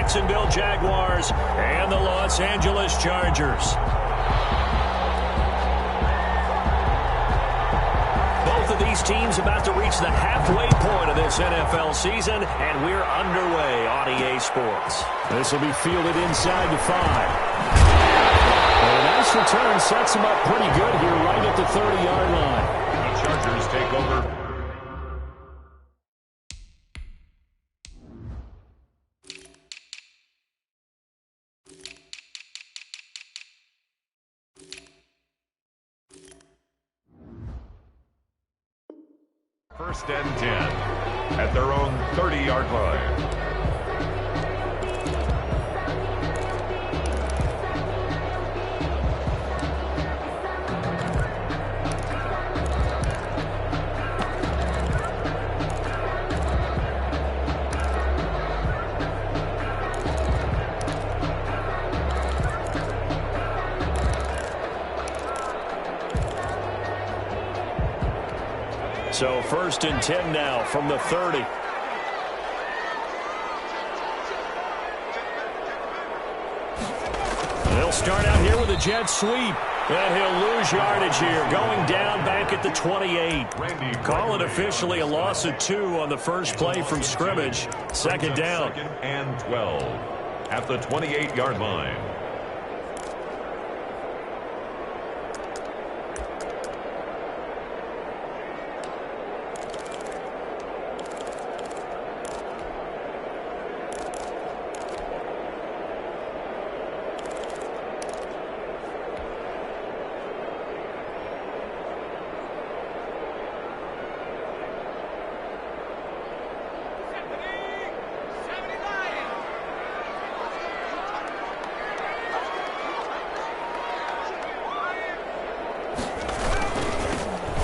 Jacksonville Jaguars and the Los Angeles Chargers. Both of these teams about to reach the halfway point of this NFL season, and we're underway on EA Sports. This will be fielded inside the 5. And a nice return sets him up pretty good here right at the 30-yard line. The Chargers take over. First and 10 at their own 30-yard line. So first and 10 now from the 30. They'll start out here with a jet sweep. And he'll lose yardage here, going down back at the 28. Call it officially a loss of 2 on the first play from scrimmage. Second down. Second and 12 at the 28-yard line.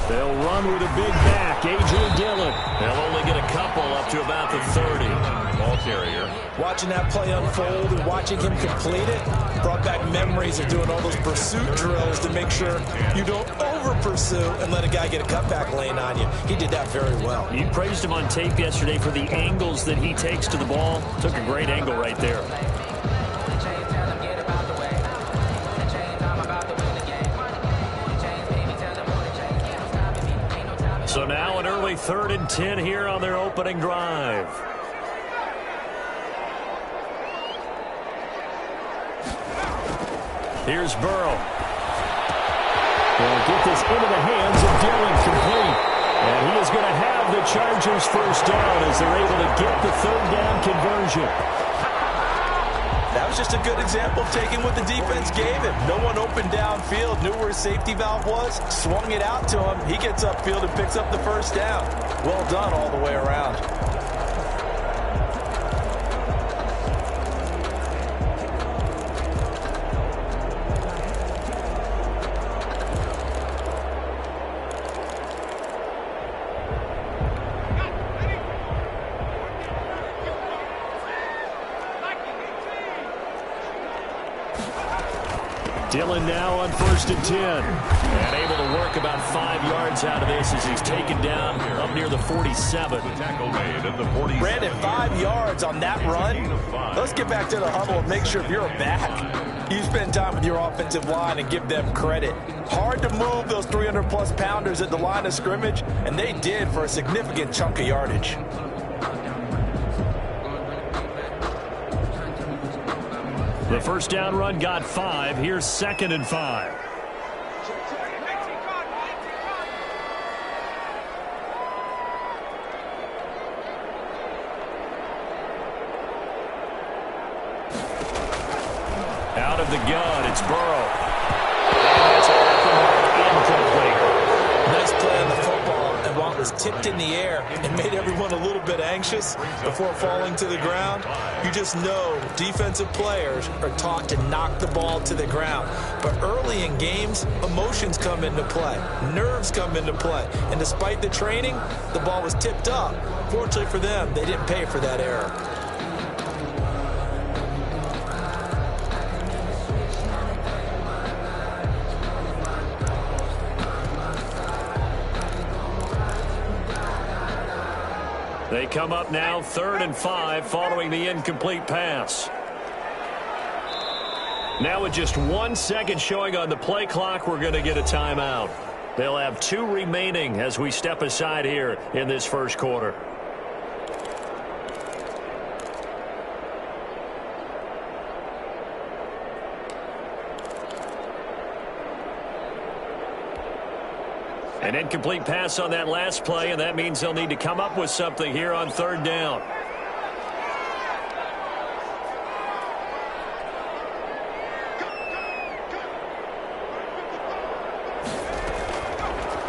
They'll run with a big back, A.J. Dillon. They'll only get a couple up to about the 30. Ball carrier. Watching that play unfold and watching him complete it brought back memories of doing all those pursuit drills to make sure you don't over-pursue and let a guy get a cutback lane on you. He did that very well. You praised him on tape yesterday for the angles that he takes to the ball. Took a great angle right there. So now an early 3rd and 10 here on their opening drive. Here's Burrow. They'll get this into the hands of Dillon, complete. And he is going to have the Chargers first down as they're able to get the 3rd down conversion. That was just a good example of taking what the defense gave him. No one open downfield, knew where his safety valve was, swung it out to him. He gets upfield and picks up the first down. Well done all the way around. Dillon now on 1st and 10. And able to work about 5 yards out of this as he's taken down up near the 47. Tackle made at the 47. Brandon, 5 yards on that run. Let's get back to the huddle and make sure if you're a back, you spend time with your offensive line and give them credit. Hard to move those 300-plus pounders at the line of scrimmage, and they did for a significant chunk of yardage. The first down run got 5. Here's 2nd and 5. Out of the gun, it's Burrow. And it's incomplete. Nice play on the football, and while it was tipped in the air and made everyone a little bit anxious before falling to the ground, you just know defensive players are taught to knock the ball to the ground. But early in games, emotions come into play, nerves come into play, and despite the training, the ball was tipped up. Fortunately for them, they didn't pay for that error. They come up now 3rd and 5 following the incomplete pass. Now with just 1 second showing on the play clock, we're going to get a timeout. They'll have 2 remaining as we step aside here in this first quarter. An incomplete pass on that last play, and that means they'll need to come up with something here on 3rd down.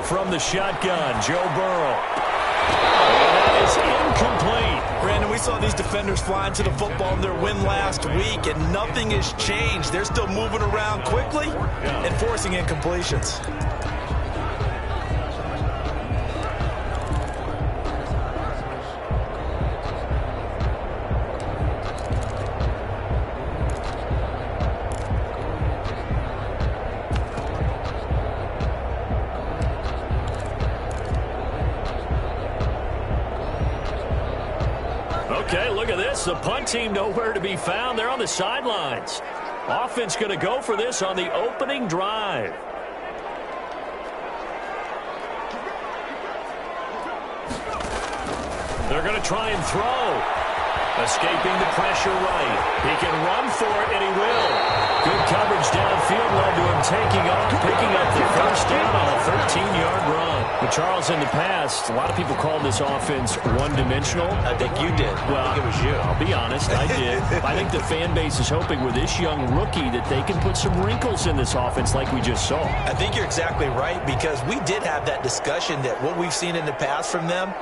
From the shotgun, Joe Burrow. And that is incomplete. Brandon, we saw these defenders flying to the football in their win last week, and nothing has changed. They're still moving around quickly and forcing incompletions. Okay, look at this. The punt team nowhere to be found. They're on the sidelines. Offense going to go for this on the opening drive. They're going to try and throw. Escaping the pressure right. He can run for it, and he will. Good coverage downfield led to him taking off, picking up the first down on a 13-yard run. But Charles, in the past, a lot of people called this offense one-dimensional. I think you did. Well, I think it was you. I'll be honest, I did. I think the fan base is hoping with this young rookie that they can put some wrinkles in this offense like we just saw. I think you're exactly right, because we did have that discussion that what we've seen in the past from them,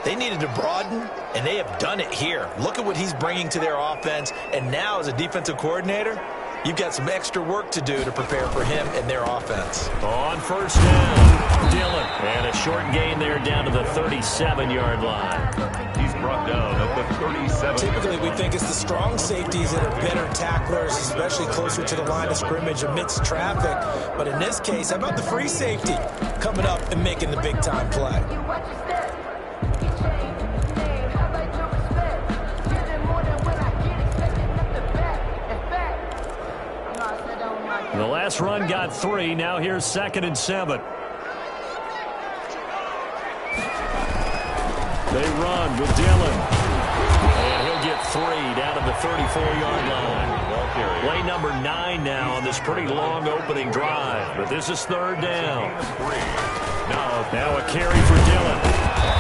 they needed to broaden, and they have done it here. Look at what he's bringing to their offense, and now as a defensive coordinator, you've got some extra work to do to prepare for him and their offense. On first down, Dillon. And a short gain there down to the 37-yard line. He's brought down at the 37. Typically, we think it's the strong safeties that are better tacklers, especially closer to the line of scrimmage amidst traffic. But in this case, how about the free safety coming up and making the big-time play? The last run got 3. Now here's 2nd and 7. They run with Dillon. And he'll get 3 down to the 34-yard line. Play number 9 now on this pretty long opening drive. But this is 3rd down. Now a carry for Dillon.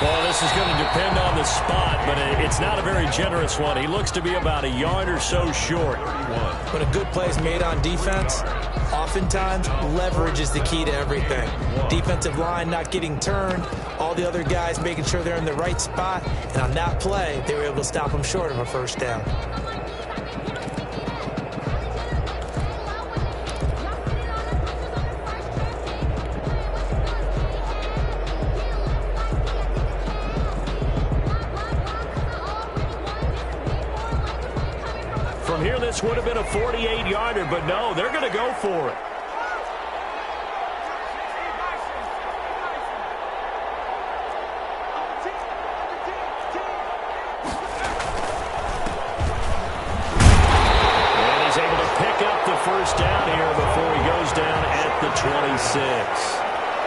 Well, this is going to depend on the spot, but it's not a very generous one. He looks to be about a yard or so short. When a good play is made on defense, oftentimes leverage is the key to everything. Defensive line not getting turned, all the other guys making sure they're in the right spot, and on that play, they were able to stop them short of a first down. From here, this would have been a 48-yarder, but no, they're going to go for it. And he's able to pick up the first down here before he goes down at the 26.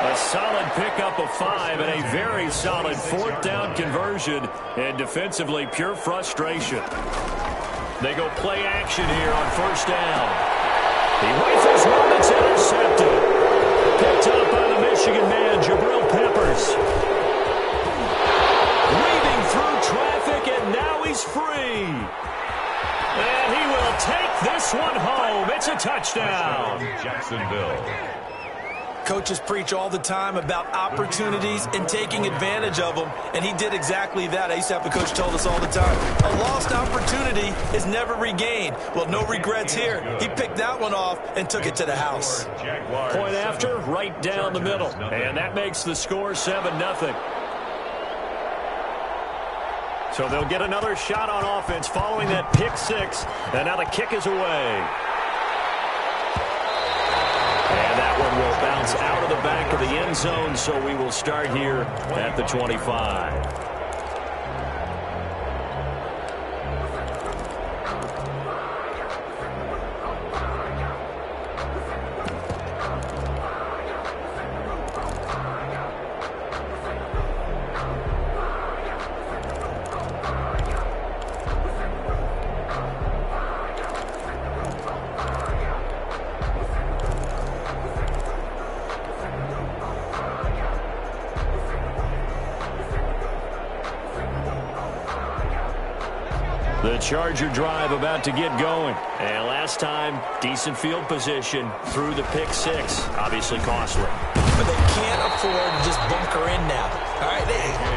A solid pickup of 5 and a very solid 4th down conversion, and defensively pure frustration. They go play action here on first down. He rifles one that's intercepted. Picked up by the Michigan man, Jabril Peppers. Weaving through traffic, and now he's free. And he will take this one home. It's a touchdown. Jacksonville. Coaches preach all the time about opportunities and taking advantage of them, and he did exactly that. I used to have a coach told us all the time, a lost opportunity is never regained. Well, no regrets here. He picked that one off and took it to the house. Point after, right down the middle. And that makes the score 7-0. So they'll get another shot on offense following that pick 6, and now the kick is away. And that one will bounce out of the back of the end zone, so we will start here at the 25. The Charger drive about to get going. And last time, decent field position through the pick six. Obviously costly. But they can't afford to just bunker in now. All right,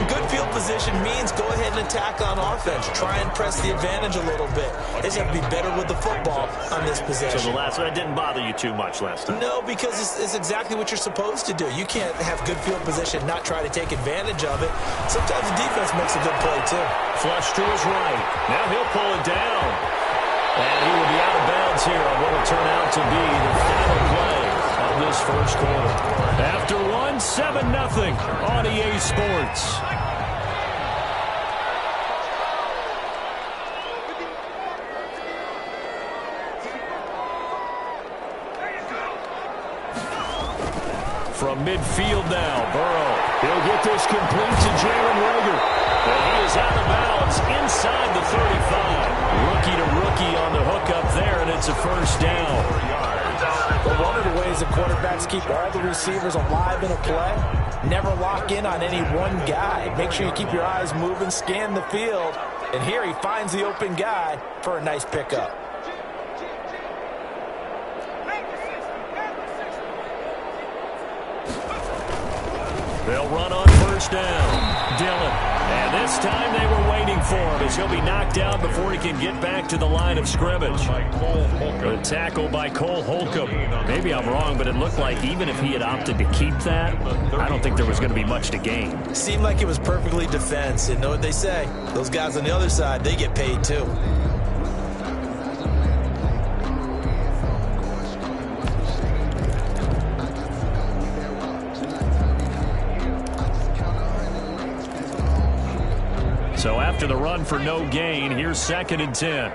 good field position means go ahead and attack on offense. Try and press the advantage a little bit. They just have to be better with the football on this possession. So that didn't bother you too much last time? No, because it's exactly what you're supposed to do. You can't have good field position, not try to take advantage of it. Sometimes the defense makes a good play, too. Flush to his right. Now he'll pull it down. And he will be out of bounds here on what will turn out to be the final play of this first quarter. After 7-0 on EA Sports. From midfield now, Burrow. He'll get this complete to Jalen Reagor. And he is out of bounds inside the 35. Rookie to rookie on the hookup there, and it's a first down. Well, one of the ways the quarterbacks keep all the receivers alive in a play, never lock in on any one guy. Make sure you keep your eyes moving, scan the field. And here he finds the open guy for a nice pickup. They'll run on first down. Dillon. And this time they were waiting for him as he'll be knocked down before he can get back to the line of scrimmage. A tackle by Cole Holcomb. Maybe I'm wrong, but it looked like even if he had opted to keep that, I don't think there was going to be much to gain. Seemed like it was perfectly defense. And know what they say? Those guys on the other side, they get paid too. So after the run for no gain, here's 2nd and 10.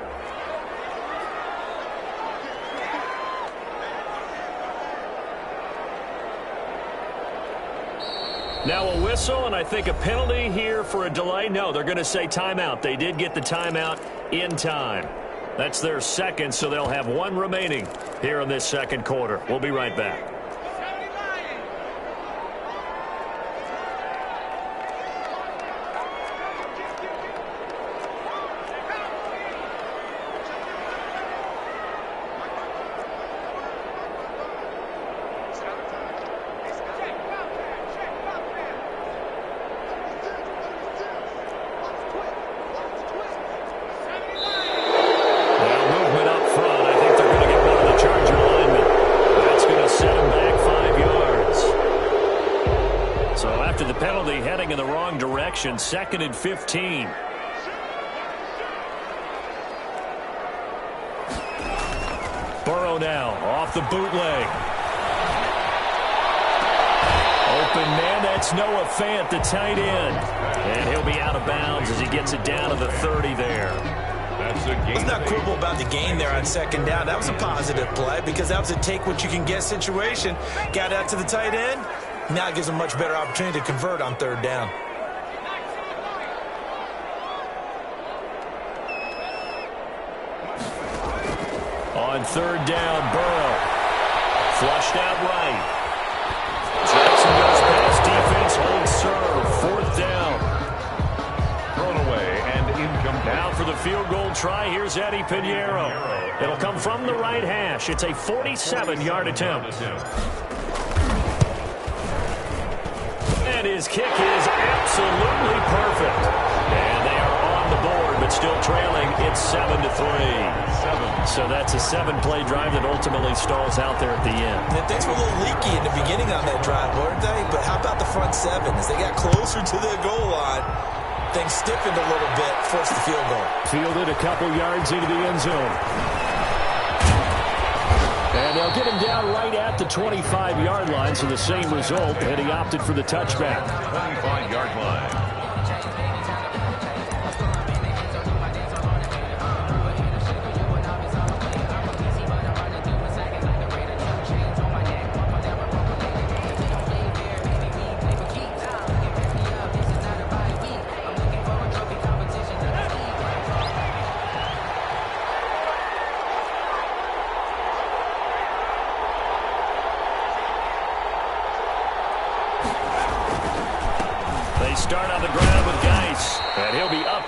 Now a whistle, and I think a penalty here for a delay. No, they're going to say timeout. They did get the timeout in time. That's their second, so they'll have one remaining here in this second quarter. We'll be right back. Heading in the wrong direction, 2nd and 15. Burrow now off the bootleg. Open man, that's Noah Fant, the tight end. And he'll be out of bounds as he gets it down to the 30 there. Let's not quibble about the gain there on 2nd down. That was a positive play because that was a take-what-you-can-get situation. Got out to the tight end. Now it gives them a much better opportunity to convert on 3rd down. On 3rd down, Burrow. Flushed out right. Jackson goes past defense, holds serve. 4th down. Thrown away and incomplete. Now for the field goal try, here's Eddie Pinheiro. It'll come from the right hash. It's a 47-yard attempt. And his kick is absolutely perfect. And they are on the board, but still trailing. It's 7-3. So that's a 7-play drive that ultimately stalls out there at the end. And things were a little leaky in the beginning on that drive, weren't they? But how about the front 7? As they got closer to the goal line, things stiffened a little bit, forced the field goal. Fielded a couple yards into the end zone. And they'll get him down right at the 25-yard line, so the same result, and he opted for the touchback. 25-yard line.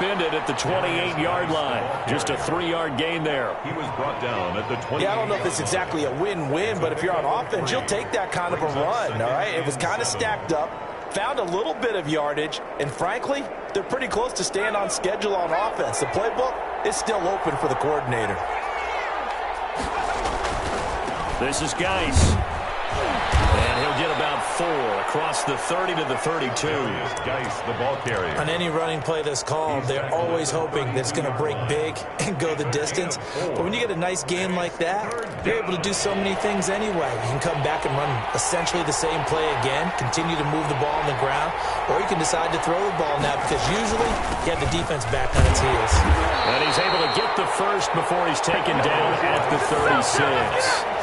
upended at the 28-yard line. Just a 3-yard gain there. He was brought down at the 20. Yeah, I don't know if it's exactly a win-win, but if you're on offense, you'll take that kind of a run, all right? It was kind of stacked up, found a little bit of yardage, and frankly, they're pretty close to staying on schedule on offense. The playbook is still open for the coordinator. This is Geis. And he'll get about 4 across the 30 to the 32. Geis, the ball carrier. On any running play that's called, they're always hoping that it's going to break big and go the distance. But when you get a nice game like that, you're able to do so many things anyway. You can come back and run essentially the same play again, continue to move the ball on the ground, or you can decide to throw the ball now because usually you have the defense back on its heels. And he's able to get the first before he's taken down at the 36.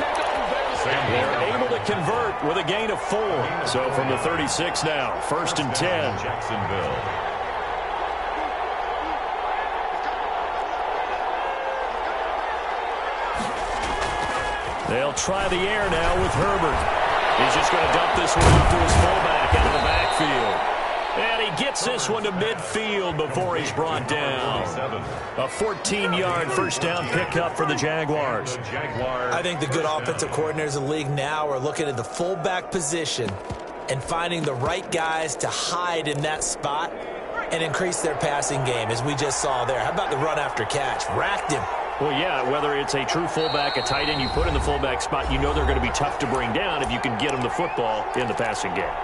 They're able to convert with a gain of 4. So from the 36 now, 1st and 10. Jacksonville. They'll try the air now with Herbert. He's just going to dump this one off to his fullback out of the backfield. And he gets this one to midfield before he's brought down. A 14-yard first down pickup for the Jaguars. I think the good offensive coordinators in the league now are looking at the fullback position and finding the right guys to hide in that spot and increase their passing game, as we just saw there. How about the run after catch? Racked him. Well, yeah, whether it's a true fullback, a tight end you put in the fullback spot, you know they're going to be tough to bring down if you can get them the football in the passing game.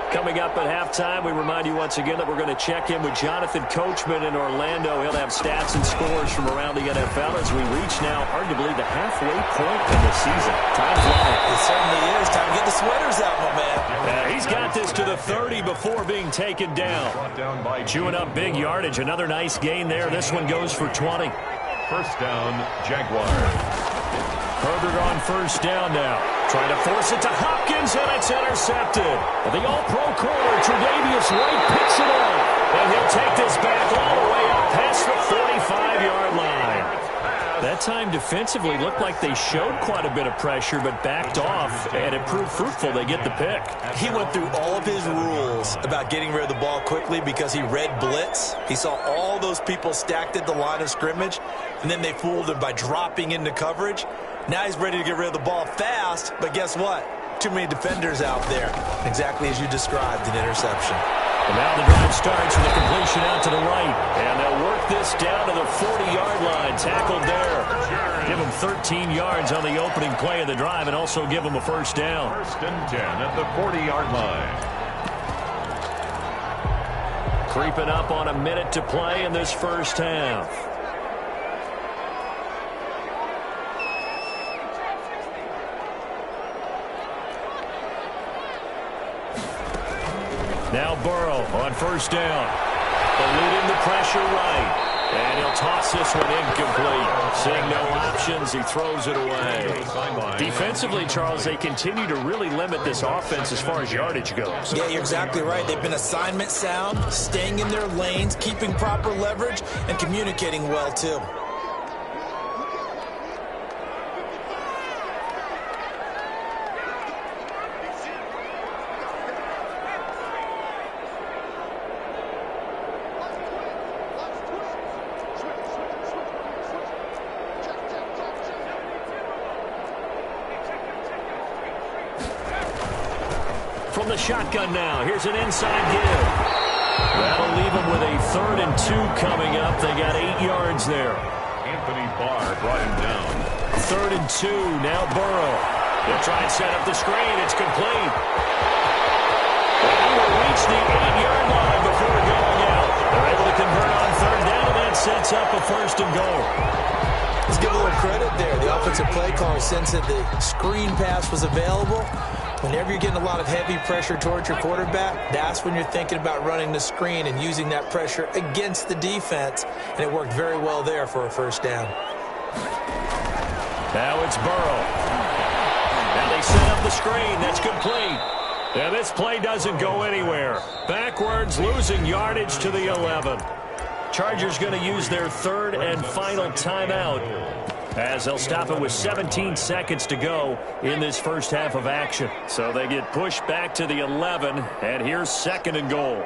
Coming up at halftime, we remind you once again that we're going to check in with Jonathan Coachman in Orlando. He'll have stats and scores from around the NFL as we reach now arguably the halfway point in the season. Time flies. It certainly is. Time to get the sweaters out, my man. He's got this to the 30 before being taken down. Chewing up big yardage. Another nice gain there. This one goes for 20. First down, Jaguars. Herbert on first down now. Trying to force it to Hopkins, and it's intercepted. The all-pro corner, Tre'Davious White, picks it up. And he'll take this back all the way up past the 45-yard line. That time defensively looked like they showed quite a bit of pressure, but backed off, and it proved fruitful. They get the pick. He went through all of his rules about getting rid of the ball quickly because he read blitz. He saw all those people stacked at the line of scrimmage, and then they fooled him by dropping into coverage. Now he's ready to get rid of the ball fast, but guess what? Too many defenders out there. Exactly as you described, an interception. And now the drive starts with a completion out to the right. And they'll work this down to the 40-yard line. Tackled there. Give him 13 yards on the opening play of the drive and also give him a first down. First and 10 at the 40-yard line. Creeping up on a minute to play in this first half. Now Burrow on first down. Eluding the pressure right. And he'll toss this one incomplete. Seeing no options, he throws it away. Defensively, Charles, they continue to really limit this offense as far as yardage goes. Yeah, you're exactly right. They've been assignment sound, staying in their lanes, keeping proper leverage, and communicating well, too. From the shotgun now, here's an inside give. That'll leave him with a 3rd and 2 coming up. They got 8 yards there. Anthony Barr brought him down. 3rd and 2, now Burrow. They'll try and set up the screen. It's complete. And he will reach the 8-yard line before going out. They're able to convert on 3rd down, and that sets up a 1st and goal. Let's give a little credit there. The offensive play caller sensed that the screen pass was available. Whenever you're getting a lot of heavy pressure towards your quarterback, that's when you're thinking about running the screen and using that pressure against the defense. And it worked very well there for a first down. Now it's Burrow. Now they set up the screen. That's complete. And this play doesn't go anywhere. Backwards, losing yardage to the 11. Chargers going to use their 3rd and final timeout as they'll stop it with 17 seconds to go in this first half of action. So they get pushed back to the 11, and here's 2nd and goal.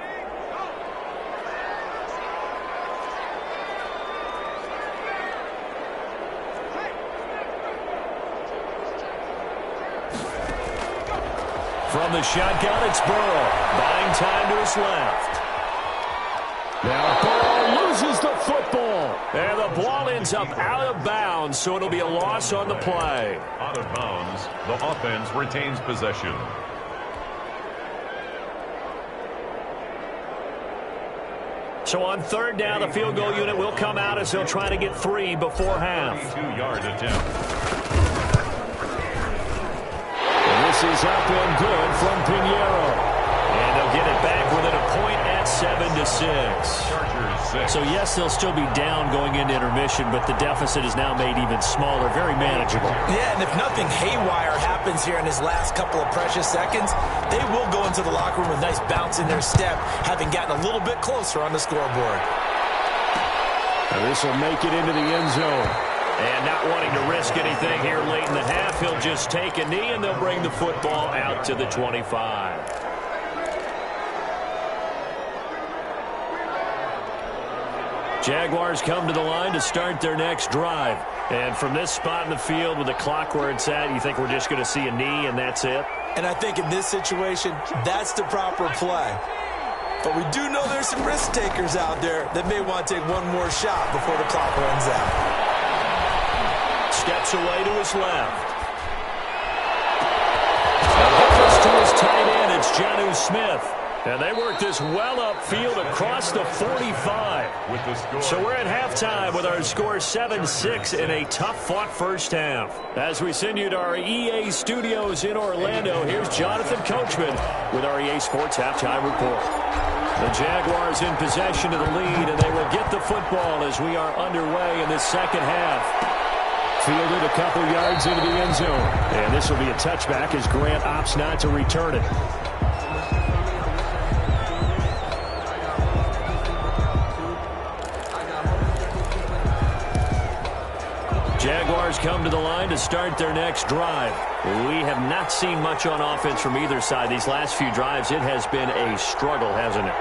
From the shotgun, it's Burrow, buying time to his left. Now Burrow loses the football, and the ball ends up out of bounds, so it'll be a loss on the play. Out of bounds, the offense retains possession. So on 3rd down, the field goal unit will come out as they'll try to get 3 before half. 2-yard attempt. And this is up and good from Pinheiro. And they'll get it back within a point at 7-6. So yes, they'll still be down going into intermission, but the deficit is now made even smaller, very manageable. Yeah, and if nothing haywire happens here in his last couple of precious seconds, they will go into the locker room with a nice bounce in their step, having gotten a little bit closer on the scoreboard. Now this will make it into the end zone. And not wanting to risk anything here late in the half, he'll just take a knee, and they'll bring the football out to the 25. Jaguars come to the line to start their next drive. And from this spot in the field with the clock where it's at, you think we're just going to see a knee and that's it? And I think in this situation, that's the proper play. But we do know there's some risk takers out there that may want to take one more shot before the clock runs out. Steps away to his left. And to his tight end, it's Jonnu Smith. And they work this well upfield across the 45. So we're at halftime with our score 7-6 in a tough-fought first half. As we send you to our EA studios in Orlando, here's Jonathan Coachman with our EA Sports Halftime Report. The Jaguars in possession of the lead, and they will get the football as we are underway in this second half. Fielded a couple yards into the end zone. And this will be a touchback as Grant opts not to return it. Jaguars come to the line to start their next drive. We have not seen much on offense from either side. These last few drives, it has been a struggle, hasn't it?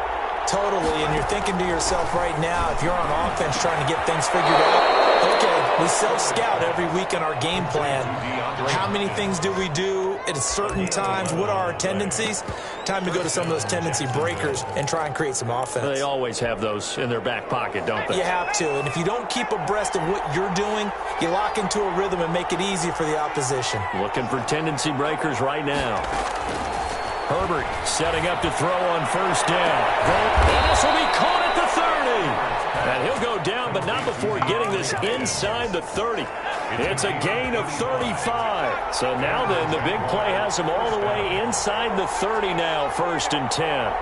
Totally, and you're thinking to yourself right now, if you're on offense trying to get things figured out, okay, we self-scout every week in our game plan. How many things do we do at certain times? What are our tendencies? Time to go to some of those tendency breakers and try and create some offense. They always have those in their back pocket, don't they? You have to, and if you don't keep abreast of what you're doing, you lock into a rhythm and make it easy for the opposition. Looking for tendency breakers right now. Herbert setting up to throw on first down. And this will be caught at the 30. And he'll go down, but not before getting this inside the 30. It's a gain of 35. So now then, the big play has him all the way inside the 30 now, 1st and 10.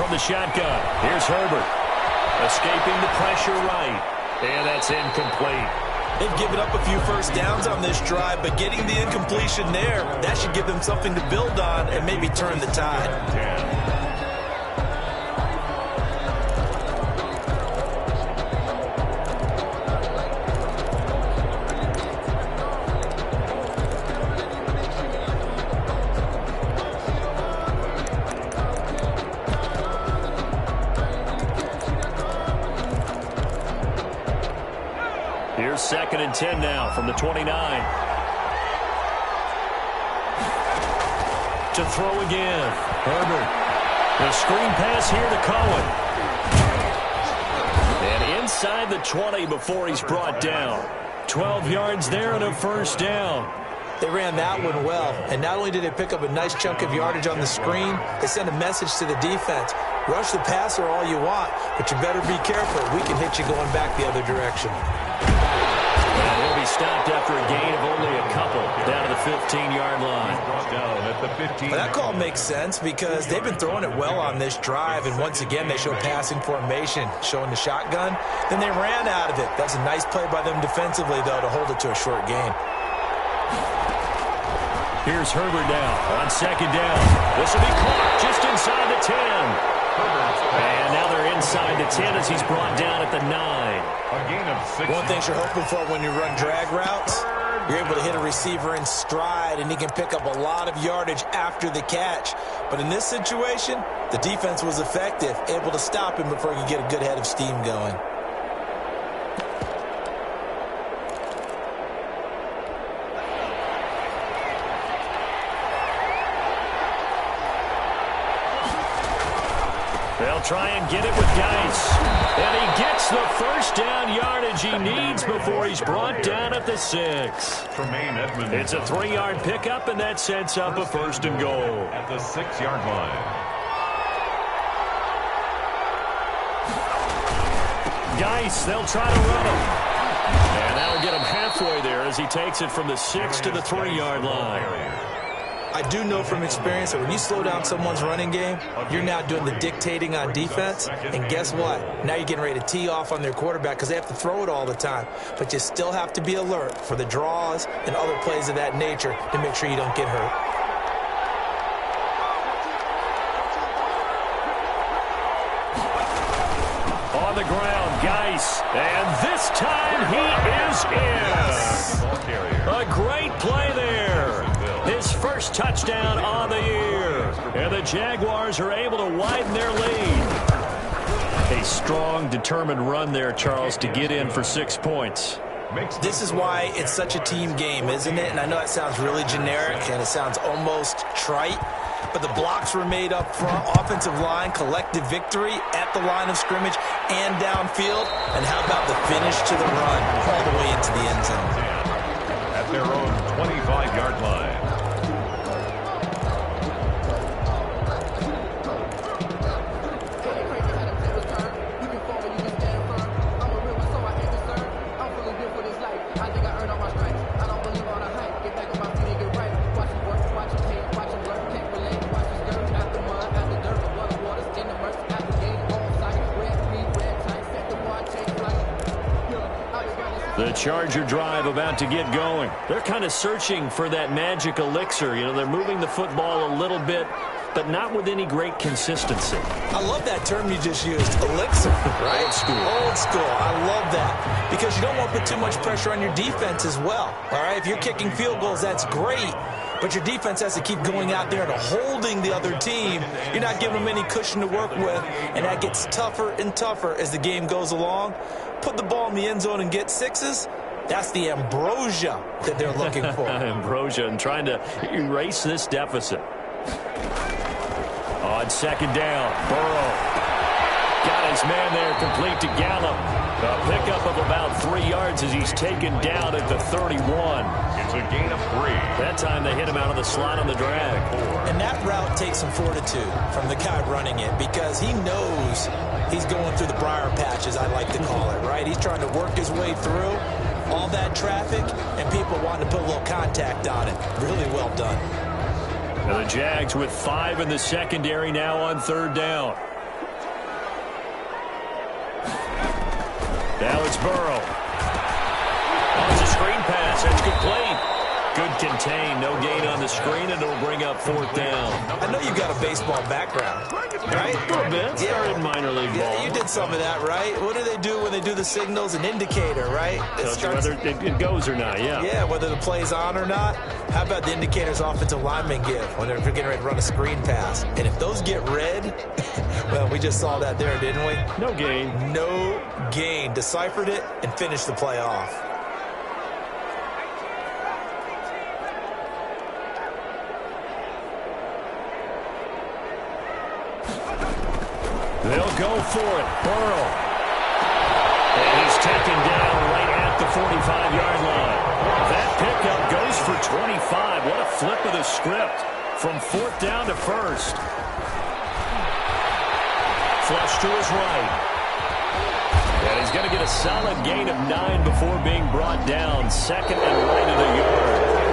From the shotgun, here's Herbert. Escaping the pressure right. And that's incomplete. They've given up a few first downs on this drive, but getting the incompletion there, that should give them something to build on and maybe turn the tide. Here's 2nd and 10 now from the 29. To throw again. Herbert. The screen pass here to Cohen. And inside the 20 before he's brought down. 12 yards there and a first down. They ran that one well, and not only did they pick up a nice chunk of yardage on the screen, they sent a message to the defense. Rush the passer all you want, but you better be careful. We can hit you going back the other direction. And he'll be stopped after a gain of only a couple down to the 15-yard line. Down at the 15. Well, that call makes sense because they've been throwing it well on this drive, and once again they show passing formation, showing the shotgun. Then they ran out of it. That's a nice play by them defensively, though, to hold it to a short gain. Here's Herbert now on 2nd down. This will be caught just inside the 10. And now they're inside the 10 as he's brought down at the 9. A gain of 6. One thing you're hoping for when you run drag routes, you're able to hit a receiver in stride, and he can pick up a lot of yardage after the catch. But in this situation, the defense was effective, able to stop him before he could get a good head of steam going. They'll try and get it with Geis. And he gets the first down yardage he needs before he's brought down at the 6. It's a 3-yard pickup, and that sets up a first and goal. At the 6-yard line. Geis, they'll try to run him. And that'll get him halfway there as he takes it from the 6 to the 3-yard line. I do know from experience that when you slow down someone's running game, you're now doing the dictating on defense. And guess what? Now you're getting ready to tee off on their quarterback because they have to throw it all the time. But you still have to be alert for the draws and other plays of that nature to make sure you don't get hurt. On the ground, Geis. And this time he is in. A great play there. His first touchdown on the year. And the Jaguars are able to widen their lead. A strong, determined run there, Charles, to get in for 6 points. This is why it's such a team game, isn't it? And I know that sounds really generic and it sounds almost trite, but the blocks were made up front, offensive line, collective victory at the line of scrimmage and downfield. And how about the finish to the run all the way into the end zone? At their own 25-yard line. The Charger drive about to get going. They're kind of searching for that magic elixir. You know, they're moving the football a little bit, but not with any great consistency. I love that term you just used, elixir, right? Old school. Old school. I love that because you don't want to put too much pressure on your defense as well, all right? If you're kicking field goals, that's great, but your defense has to keep going out there and holding the other team. You're not giving them any cushion to work with, and that gets tougher and tougher as the game goes along. Put the ball in the end zone and get 6s. That's the ambrosia that they're looking for. Ambrosia, and trying to erase this deficit. On second down, Burrow got his man there, complete to Gallup. A pickup of about 3 yards as he's taken down at the 31. It's a gain of 3. That time they hit him out of the slot on the drag. And that route takes some fortitude from the guy running it because he knows he's going through the briar patch, as I like to call it, right? He's trying to work his way through all that traffic and people wanting to put a little contact on it. Really well done. Now the Jags with 5 in the secondary now on third down. Now it's Burrow. Oh, it's a screen pass. That's complete. Good contain. No gain on the screen, and it'll bring up fourth down. I know you've got a baseball background, right? A little bit. Started in minor league ball. Yeah, you did some of that, right? What do they do when they do the signals? An indicator, right? Tells you whether it goes or not, yeah. Yeah, whether the play's on or not. How about the indicators offensive linemen give when they're getting ready to run a screen pass? And if those get red, well, we just saw that there, didn't we? No gain. No gain. Deciphered it and finished the play off. They'll go for it. Burrow. And he's taken down right at the 45-yard line. That pickup goes for 25. What a flip of the script from fourth down to first. Flush to his right. And he's going to get a solid gain of 9 before being brought down. Second and right at a yard.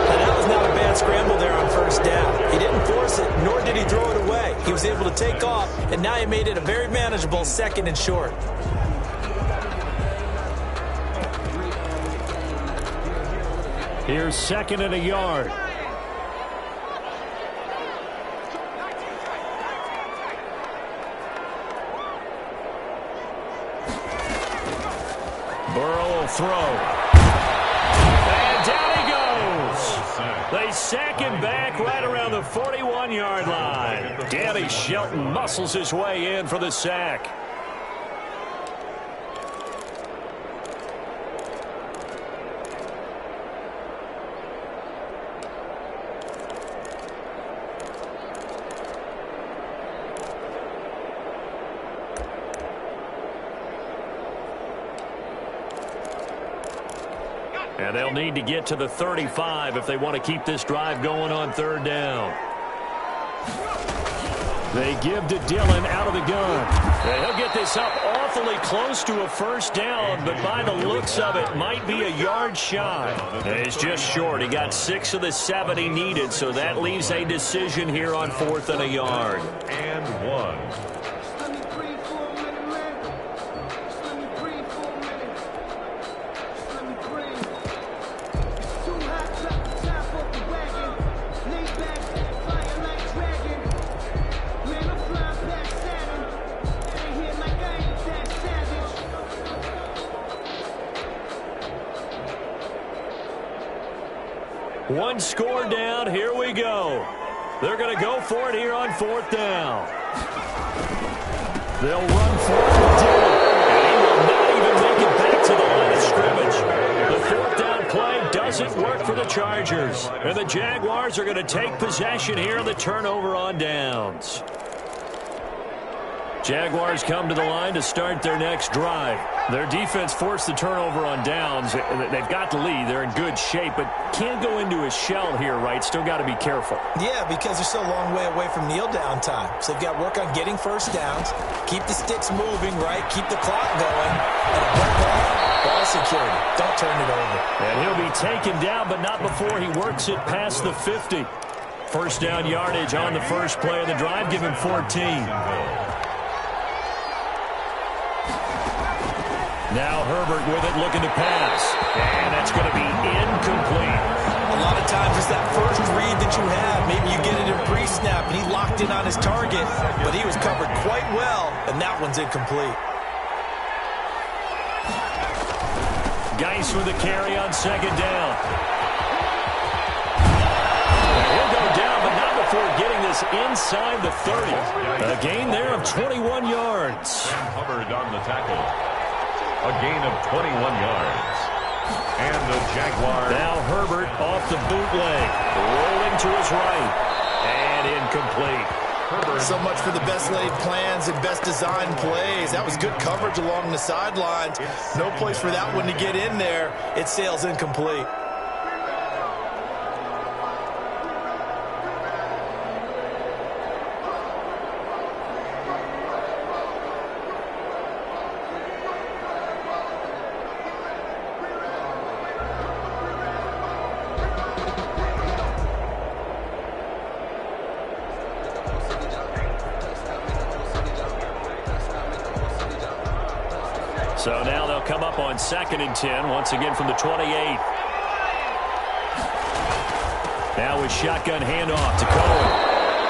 And that was not a bad scramble there on first down. He didn't force it, nor did he throw it away. He was able to take off, and now he made it a very manageable second and short. Here's second and a yard. throw. And down he goes. They sack him back right around the 41-yard line. Danny Shelton muscles his way in for the sack. And they'll need to get to the 35 if they want to keep this drive going on third down. They give to Dillon out of the gun. And he'll get this up awfully close to a first down, but by the looks of it, might be a yard shy. And it's just short. He got 6 of the 7 he needed, so that leaves a decision here on 4th and a yard. And 1. One score down. Here we go. They're going to go for it here on 4th down. They'll run for it with Dillon. And he will not even make it back to the line of scrimmage. The 4th down play doesn't work for the Chargers. And the Jaguars are going to take possession here on the turnover on downs. Jaguars come to the line to start their next drive. Their defense forced the turnover on downs. They've got the lead. They're in good shape, but can't go into a shell here, right? Still got to be careful. Yeah, because they're still a long way away from kneel down time. So they've got to work on getting first downs, keep the sticks moving, right? Keep the clock going. And a ball security. Don't turn it over. And he'll be taken down, but not before he works it past the 50. First down yardage on the first play of the drive. Give him 14. Now Herbert with it, looking to pass. And that's going to be incomplete. A lot of times it's that first read that you have. Maybe you get it in pre-snap, and he locked in on his target, but he was covered quite well, and that one's incomplete. Geis with the carry on second down. He'll go down, but not before getting this inside the 30. A gain there of 21 yards. Hubbard on the tackle. A gain of 21 yards. And the Jaguars. Now Herbert off the bootleg. Rolling to his right. And incomplete. Herbert. So much for the best laid plans and best designed plays. That was good coverage along the sidelines. No place for that one to get in there. It sails incomplete. So now they'll come up on 2nd and 10, once again from the 28. Now with shotgun handoff to Cohen.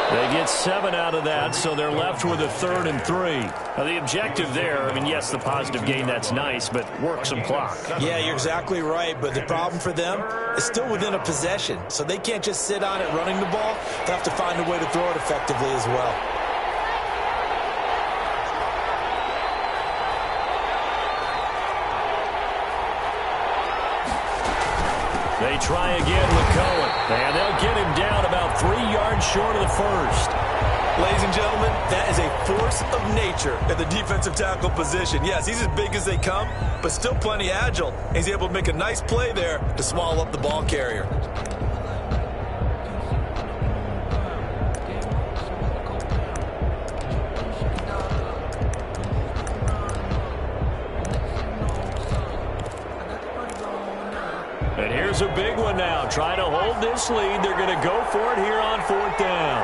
They get 7 out of that, so they're left with a 3rd and 3. Now the objective there, I mean, yes, the positive gain, that's nice, but work some clock. Yeah, you're exactly right, but the problem for them is still within a possession, so they can't just sit on it running the ball. They have to find a way to throw it effectively as well. They try again with Cohen, and they'll get him down about 3 yards short of the first. Ladies and gentlemen, that is a force of nature at the defensive tackle position. Yes, he's as big as they come, but still plenty agile. He's able to make a nice play there to swallow up the ball carrier. And here's a big one now. Trying to hold this lead. They're going to go for it here on 4th down.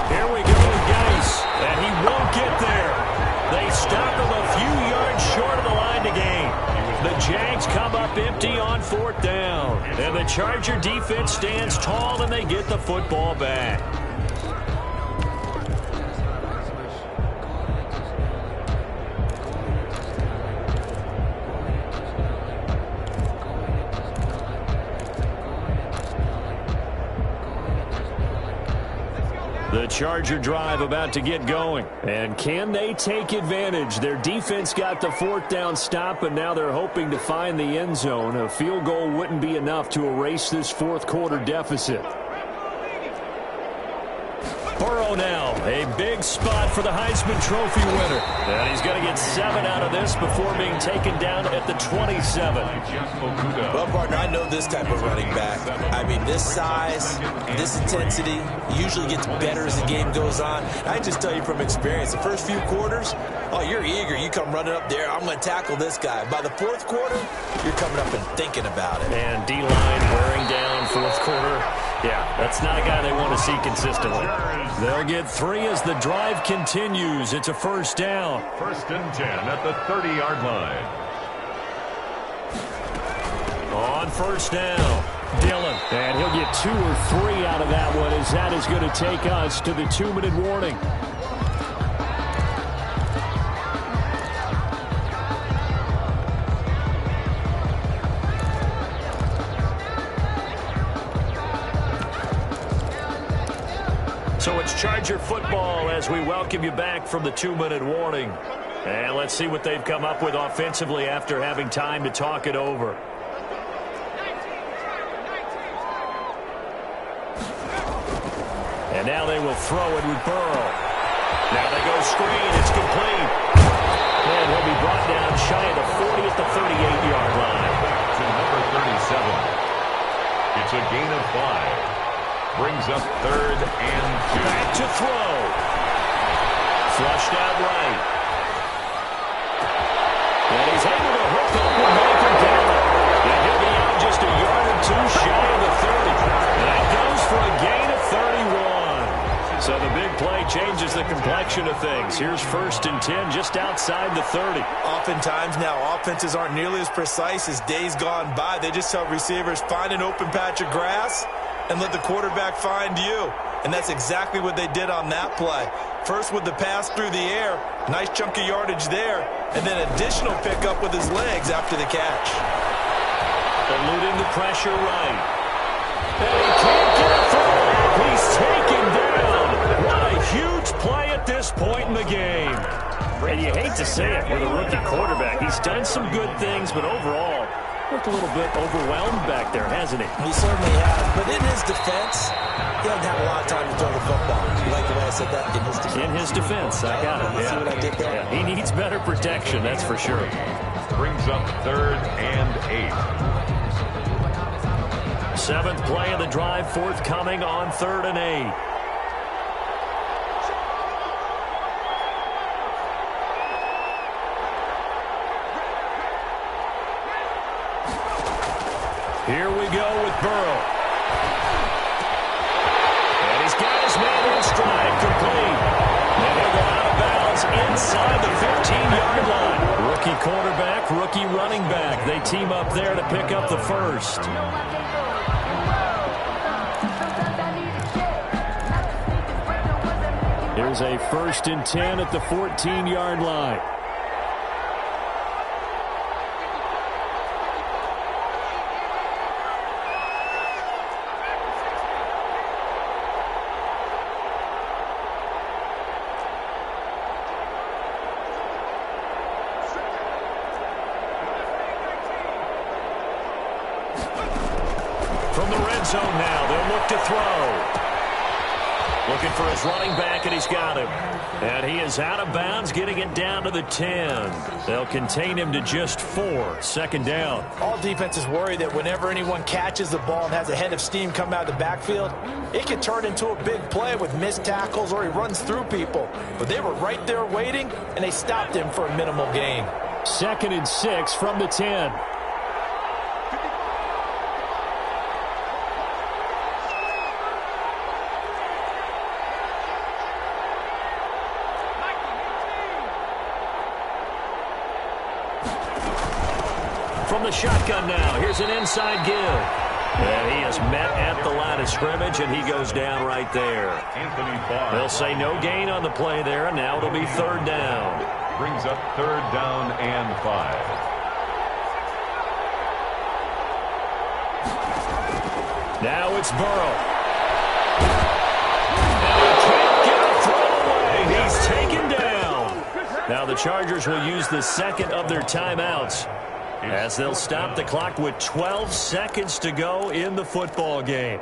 Here we go with Geis. And he won't get there. They stop him a few yards short of the line to gain. The Jags come up empty on 4th down. And the Charger defense stands tall and they get the football back. Charger drive about to get going. And can they take advantage? Their defense got the fourth down stop, and now they're hoping to find the end zone. A field goal wouldn't be enough to erase this fourth quarter deficit. Burrow now, a big spot for the Heisman Trophy winner. And he's going to get 7 out of this before being taken down at the 27. Well, partner, I know this type of running back. I mean, this size, this intensity usually gets better as the game goes on. I can just tell you from experience, the first few quarters, oh, you're eager. You come running up there, I'm going to tackle this guy. By the fourth quarter, you're coming up and thinking about it. And D-line wearing down fourth quarter. Yeah, that's not a guy they want to see consistently. They'll get 3 as the drive continues. It's a first down. 1st and 10 at the 30-yard line. On first down, Dillon. And he'll get 2 or 3 out of that one, as that is going to take us to the 2-minute warning. So it's Charger football as we welcome you back from the 2-minute warning. And let's see what they've come up with offensively after having time to talk it over. And now they will throw it with Burrow. Now they go screen. It's complete. And he'll be brought down shy of the 40 at the 38-yard line. To number 37. It's a gain of 5. Brings up 3rd and 2. Back to throw. Flushed out right. And he's able to hook up with Malcolm Gallup. And he'll be out just a yard or 2 shy of the 30. And that goes for a gain of 31. So the big play changes the complexion of things. Here's 1st and 10 just outside the 30. Oftentimes now, offenses aren't nearly as precise as days gone by. They just tell receivers, find an open patch of grass and let the quarterback find you. And that's exactly what they did on that play. First with the pass through the air, nice chunk of yardage there, and then additional pickup with his legs after the catch. Eluding the pressure right. And he can't get through. He's taken down. What a huge play at this point in the game. And you hate to say it with a rookie quarterback. He's done some good things, but overall, looked a little bit overwhelmed back there, hasn't he? He certainly has. But in his defense, he doesn't have a lot of time to throw the football. You like the way I said that? In his defense. In his defense, I got it. See what I did there? Yeah. He needs better protection, that's for sure. Brings up 3rd and 8. 7th play of the drive, forthcoming on 3rd and 8. Here we go with Burrow. And he's got his man in stride, complete. And he'll go out of bounds inside the 15-yard line. Rookie quarterback, rookie running back. They team up there to pick up the first. Here's a 1st and 10 at the 14-yard line. From the red zone now, they'll look to throw. Looking for his running back, and he's got him. And he is out of bounds, getting it down to the 10. They'll contain him to just 4. 2nd down. All defenses worry that whenever anyone catches the ball and has a head of steam come out of the backfield, it can turn into a big play with missed tackles or he runs through people. But they were right there waiting, and they stopped him for a minimal gain. 2nd and 6 from the 10. From the shotgun now, here's an inside give. And he is met at the line of scrimmage, and he goes down right there. They'll say no gain on the play there, and now it'll be 3rd down. Brings up 3rd down and 5. Now it's Burrow. And he can't get he's taken down. Now the Chargers will use the second of their timeouts as they'll stop the clock with 12 seconds to go in the football game.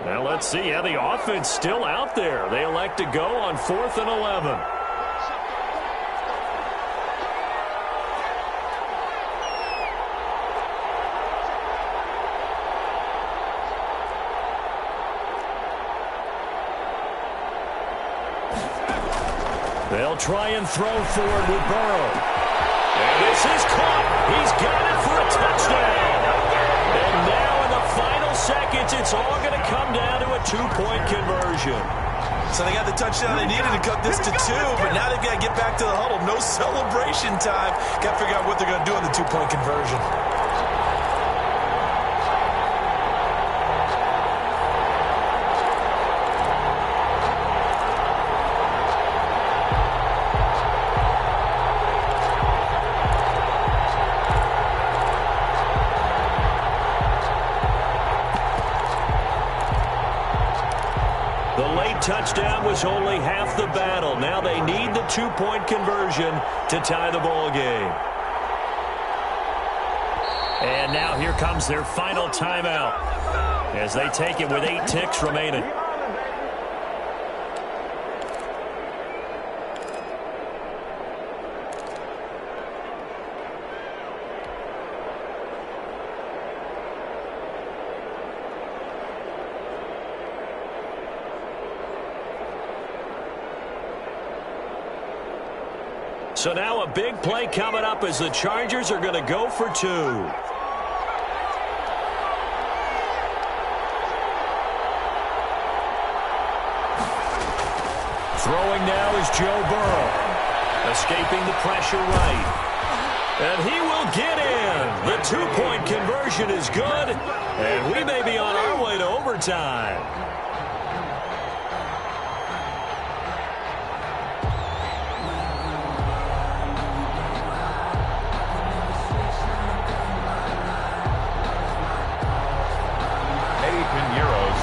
Now let's see how the offense still out there. They elect to go on 4th and 11. They'll try and throw forward with Burrow. And this is caught. He's got it for a touchdown. And now in the final seconds, it's all going to come down to a 2-point conversion. So they got the touchdown they needed to cut this to 2, but now they've got to get back to the huddle. No celebration time. Got to figure out what they're going to do on the 2-point conversion. Touchdown was only half the battle. Now they need the 2-point conversion to tie the ball game. And now here comes their final timeout as they take it with 8 ticks remaining. So now a big play coming up as the Chargers are going to go for 2. Throwing now is Joe Burrow. Escaping the pressure right. And he will get in. The 2-point conversion is good. And we may be on our way to overtime.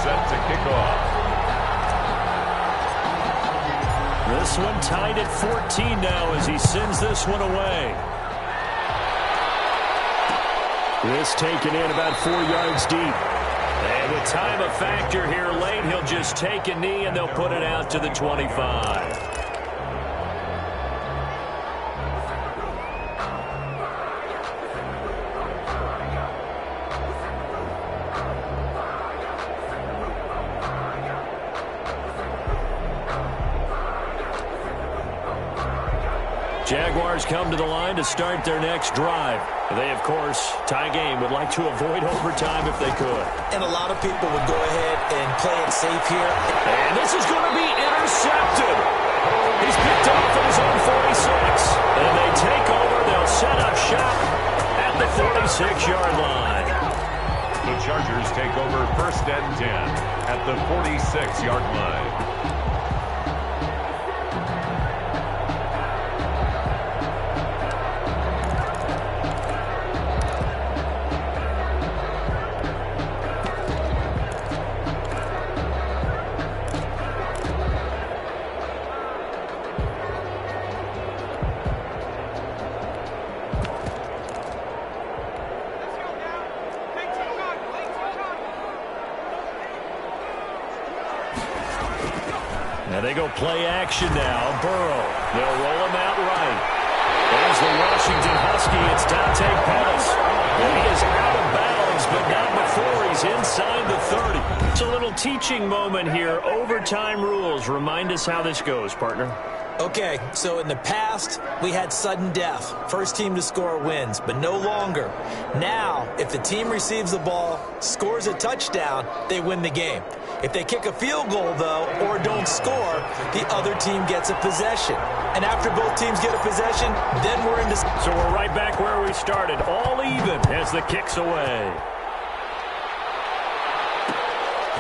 Set to kick off. This one tied at 14 now as he sends this one away. This taken in about 4 yards deep. And with time a factor here late, he'll just take a knee and they'll put it out to the 25. Jaguars come to the line to start their next drive. They, of course, tie game, would like to avoid overtime if they could. And a lot of people would go ahead and play it safe here. And this is going to be intercepted. He's picked off at his own 46. And they take over. They'll set up shop at the 46-yard line. The Chargers take over 1st and 10 at the 46-yard line. Now they go play action now. Burrow. They'll roll him out right. There's the Washington Husky. It's Dante Pettis. And he is out of bounds, but not before he's inside the 30. It's a little teaching moment here. Overtime rules. Remind us how this goes, partner. Okay, so in the past, we had sudden death. First team to score wins, but no longer. Now, if the team receives the ball, scores a touchdown, they win the game. If they kick a field goal, though, or don't score, the other team gets a possession. And after both teams get a possession, then we're into... So we're right back where we started, all even as the kick's away.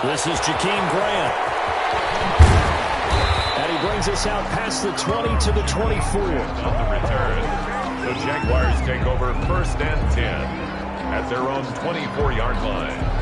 This is Jakeem Grant. And he brings us out past the 20 to the 24. On the return, the Jaguars take over 1st and 10 at their own 24-yard line.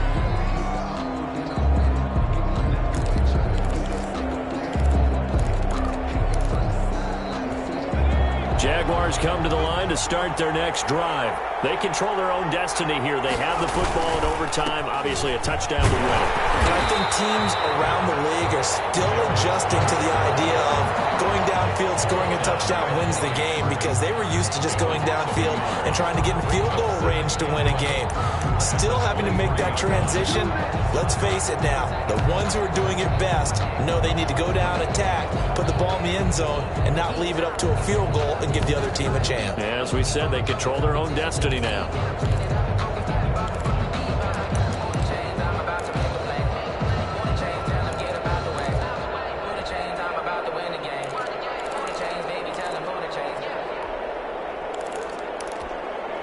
Jaguars come to the line to start their next drive. They control their own destiny here. They have the football in overtime, obviously a touchdown to win it. And I think teams around the league are still adjusting to the idea of going downfield, scoring a touchdown wins the game, because they were used to just going downfield and trying to get in field goal range to win a game. Still having to make that transition. Let's face it now, the ones who are doing it best know they need to go down, attack, put the ball in the end zone, and not leave it up to a field goal and give the other team a chance. As we said, they control their own destiny now.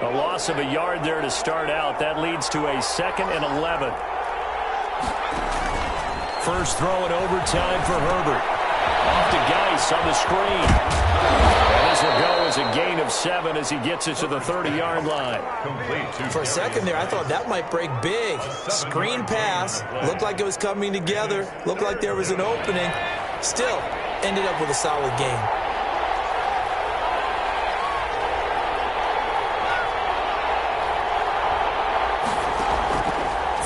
A loss of a yard there to start out. That leads to a 2nd and 11. First throw in overtime for Herbert. Off to Geis on the screen. And this will go as a gain of 7 as he gets it to the 30-yard line. For a second there, I thought that might break big. Screen pass. Looked like it was coming together. Looked like there was an opening. Still, ended up with a solid gain.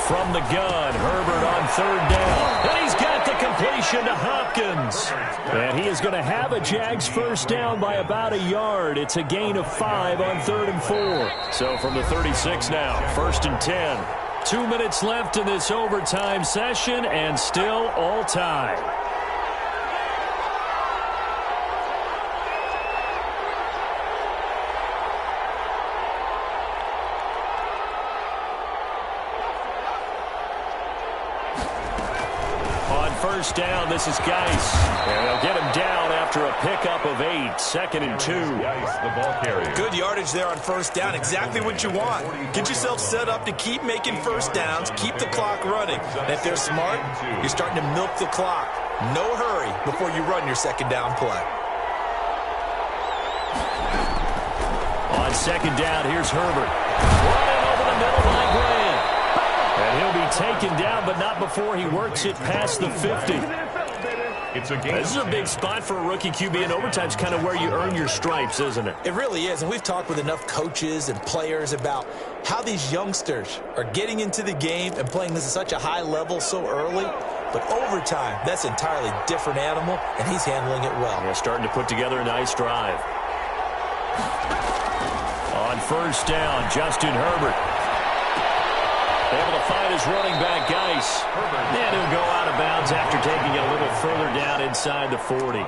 From the gun, Herbert on 3rd down. And he's got the completion to Hopkins. And he is going to have a Jags first down by about a yard. It's a gain of 5 on 3rd and 4. So from the 36 now, 1st and 10. 2 minutes left in this overtime session, and still all tied. First down, this is Geis. And they'll get him down after a pickup of 8. 2nd and 2. Geis, the ball carrier. Good yardage there on first down. Exactly what you want. Get yourself set up to keep making first downs, keep the clock running. And if they're smart, you're starting to milk the clock. No hurry before you run your 2nd down play. On 2nd down, here's Herbert. Running over the middle by Graham. And he'll be taken down, but not before he works it past the 50. It's a game. This is a big spot for a rookie QB, and overtime's kind of where you earn your stripes, isn't it? It really is, and we've talked with enough coaches and players about how these youngsters are getting into the game and playing this at such a high level so early. But overtime, that's an entirely different animal, and he's handling it well. Yeah, starting to put together a nice drive. On first down, Justin Herbert. Able to find his running back, Geis. And he'll go out of bounds after taking it a little further down inside the 40.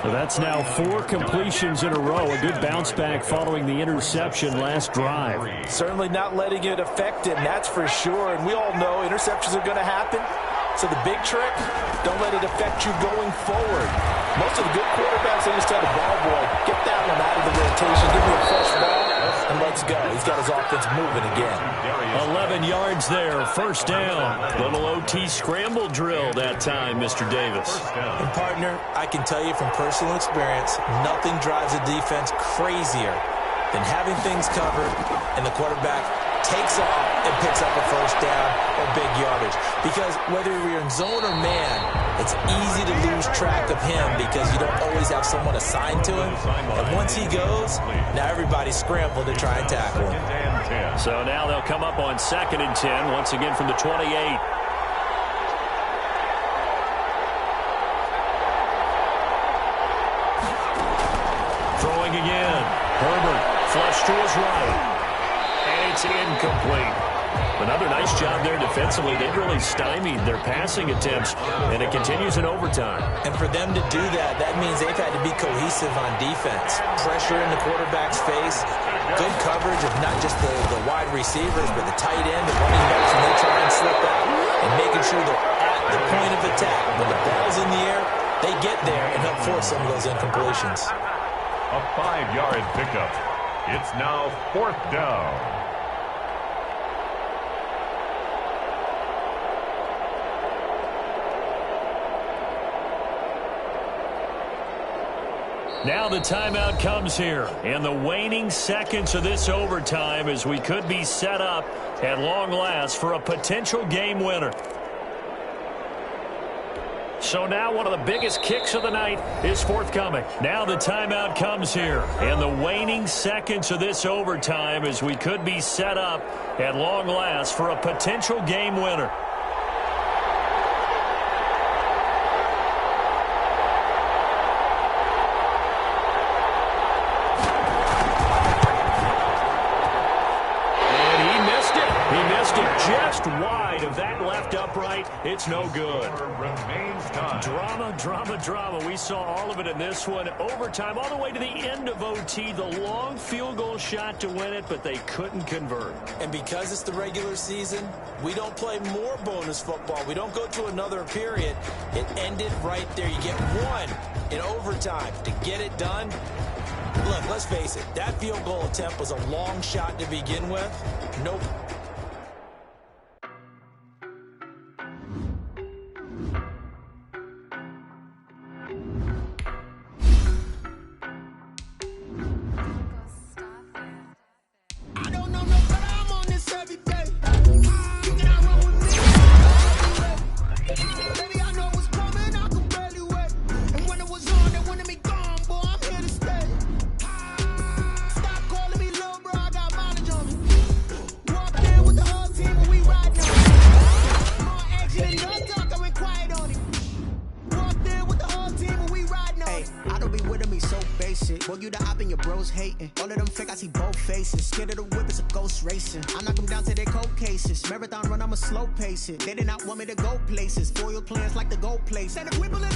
So that's now 4 completions in a row. A good bounce back following the interception last drive. Certainly not letting it affect him, that's for sure. And we all know interceptions are going to happen. So the big trick, don't let it affect you going forward. Most of the good quarterbacks, they just tell the ball boy, get that one out of the rotation, give me a fresh ball, and let's go. He's got his offense moving again. 11 yards there, first down. Little OT scramble drill that time, Mr. Davis. And partner, I can tell you from personal experience, nothing drives a defense crazier than having things covered and the quarterback takes off and picks up a first down or big yardage. Because whether you're in zone or man, it's easy to lose track of him because you don't always have someone assigned to him. And once he goes, now everybody's scrambling to try and tackle him. So now they'll come up on 2nd and 10, once again from the 28. Throwing again. Herbert flush to his right. And it's incomplete. Another nice job there defensively. They've really stymied their passing attempts, and it continues in overtime. And for them to do that, that means they've had to be cohesive on defense. Pressure in the quarterback's face, good coverage of not just the wide receivers, but the tight end, the running backs when they try and slip out, and making sure they're at the point of attack. When the ball's in the air, they get there and help force some of those incompletions. A 5-yard pickup. It's now 4th down. Now the timeout comes here in the waning seconds of this overtime as we could be set up at long last for a potential game winner. So now one of the biggest kicks of the night is forthcoming. Now the timeout comes here in the waning seconds of this overtime as we could be set up at long last for a potential game winner. Just wide of that left upright. It's no good. Drama. We saw all of it in this one. Overtime all the way to the end of OT. The long field goal shot to win it, but they couldn't convert. And because it's the regular season, we don't play more bonus football. We don't go to another period. It ended right there. You get one in overtime to get it done. Look, let's face it. That field goal attempt was a long shot to begin with. Nope. Boy, you the op and your bros hating. All of them fake, I see both faces. Scared of the whip, it's a ghost racing. I knock them down to their cold cases. Marathon run, I'ma slow pace it. They did not want me to go places. Foil plans like the gold place. And if we pull it up.